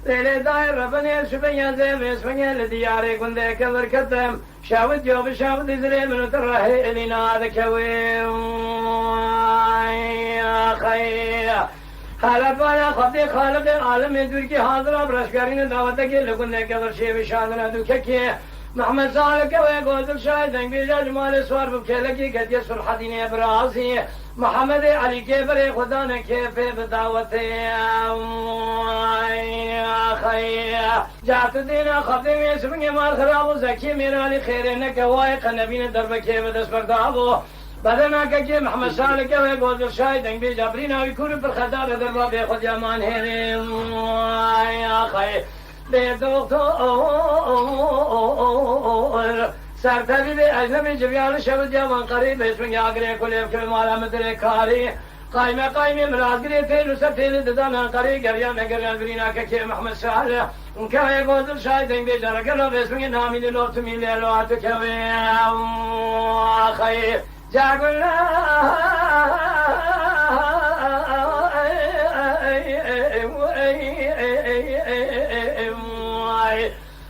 ليلة داير ربنا شبيا زي مسفنيا لدياري كنت كذر كتم شاود جوب شاود زري من ترهي لنا ذكوي يا خي خالد وانا خبدي خالد عالم يدور کی حاضر برشکارین دعوت کی لگن كذر شيء بشان دوكي محمد صالح كوي غوث شاهد انجيجا جمال سوار بكلكي قد صلح دين ابراسي محمد علي كبر خدا نے كيف بدعوت يا خي جات دينا خدم اسمه مال خراب زكي مير علي خير نے كواي نبي درب كيف دس بردابو بدنا كجي محمد صالح كوي غوث شاهد انجيجا برينا يكون بالخدار درب خد يمان هيرم يا خي دكتور سرطبيب اجنبي جبيان شبد جوان قريب اسمه اگري كليف كل مال مدري كاري قايمه مرازري تيلو سفيل ددانا قري غريا نغريا غرينا كي محمد صالح ان كان يقول شاهد بيجرا كلو اسمه نامي لو تميل لو اتكوي اخي جاغلا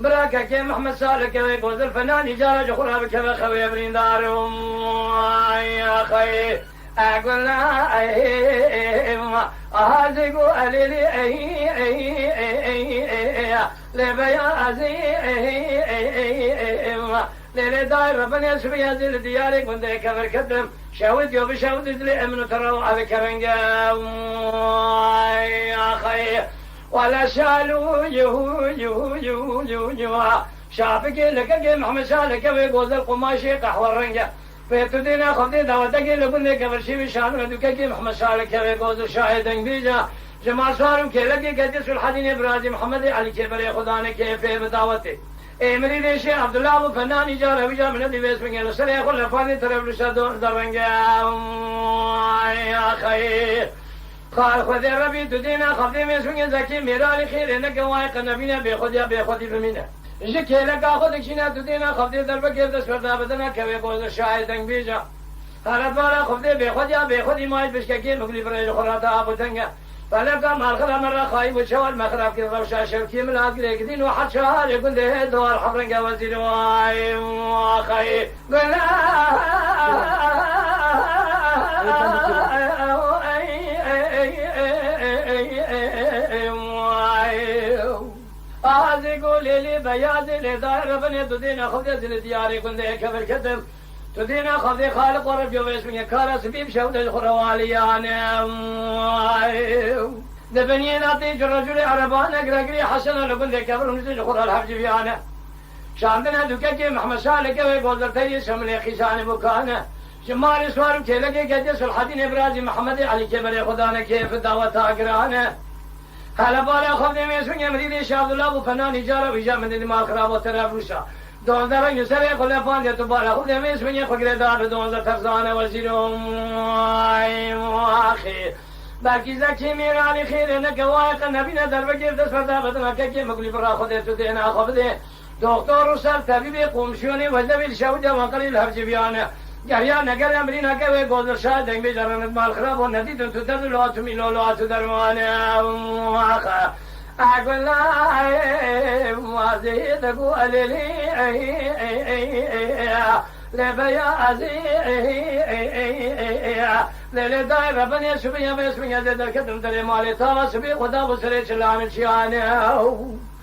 براكا كي محمد صالح كي يقول الفنان جارة جخورها بكذا خوي بريندارهم يا خي أقول أهازقو أليلي لبيازي ليلي داير ربنا يسوي هذه الديار كنت كبر كدم شاود يوم شاود يدلي أمن ترى على كرنجا يا خي ولا شالو يو شافك لك محمد صالح كي يقول القماشي قحوة الرنجة فيتدينا خذي دعوتك لبني كبر شيء بشان ودك محمد صالح كي يقول شاهد انجيجا جمال صارم كي لقي قدس الحدين ابراهيم محمد علي كبر خدانا كيف بدعوته امري ديشي عبد الله ابو فنان جار وجا من دي بس من سر يقول لفاني طرف لشدور درنجا يا خير قال خذ ربي تدينا خذي مسوين زكي ميرالي خير انك وايق نبينا بخدي بمنا جك لك اخذك شنا تدينا خذي دربك يدس فردا بدنا كوي قول شاهد بيجا قالت ولا خذي بخدي ما بشكي مغلي فرج خراتا ابو تنجا فلك ما الخلا مره خايب وشوال مخرب كي روشا شوكي من اجل دين واحد شهر يقول له دور حبرنجا وزير واي واخي قلنا يقول لي بياض لي داير بني تدينا خذ زل دياري كنت كبر كتم تدينا خذ خالق ورب جو اسمه كارس بيب شود الخرواليان دبني ناتي رجل عربان اقرقري حسن لكنت كبر نزل خرا الحبج بيانا شاندنا دكاكي محمد صالح كوي قول تي شمل خشان بكانه شمال سوار كيلك قدس الحدين ابراهيم محمد علي كبر خدانا كيف دعوت اقرانه حالا بالا خود میسون یمدید شاه الله و فنان جارا ویجا من دماغ خراب و طرف روشا دوندر یسره خلا پاند تو بالا خود میسون ی خگره دار دوندر ترزانه وزیرم آخی باقی زکی میرانی خیر نکواق نبی ندر بگیر دست فردا بدن که مگلی برا خود تو دینا خبده دکتر رسال طبیب قمشونی وزبیل شاو جوان قلیل هرچی بیانه گریا نگر امرینا که وی گذر شاید دنگ بیجارند مال خراب و ندیدن تو در لات میلو لات درمانه آخه اقول مازید گو علیلی لبیازی لیلی دای ربنی سبیه بسمیه در کدم در مالی تا سبی خدا بسره چلان چیانه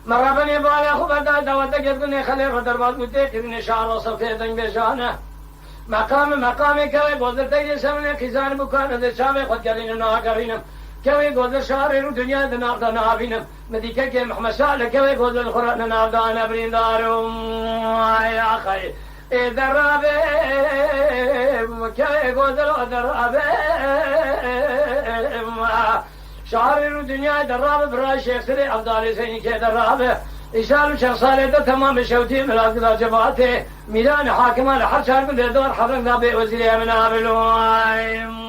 مرابنی بالا خوب دای دوات گردنی خلی رو در باز بوده کدنی شعر و صفیه دنگ بیجانه مقام كوي گذر تيجي سمنه خزان بكان ده شامه خود گرين نا گرينم كوي گذر شهر رو دنيا ده نار ده نابينم مديكه كي محمد صالح كوي گذر قران نار ده انا بريندارم يا اخي درابه كوي گذر درابه شهر رو دنيا درابه برا شيخ سري افضل سين كي درابه إشارة شخصية تمام شوتي من الأقدار جبهته ميدان حاكمان حرشار من دور حضرنا بوزير من عاملون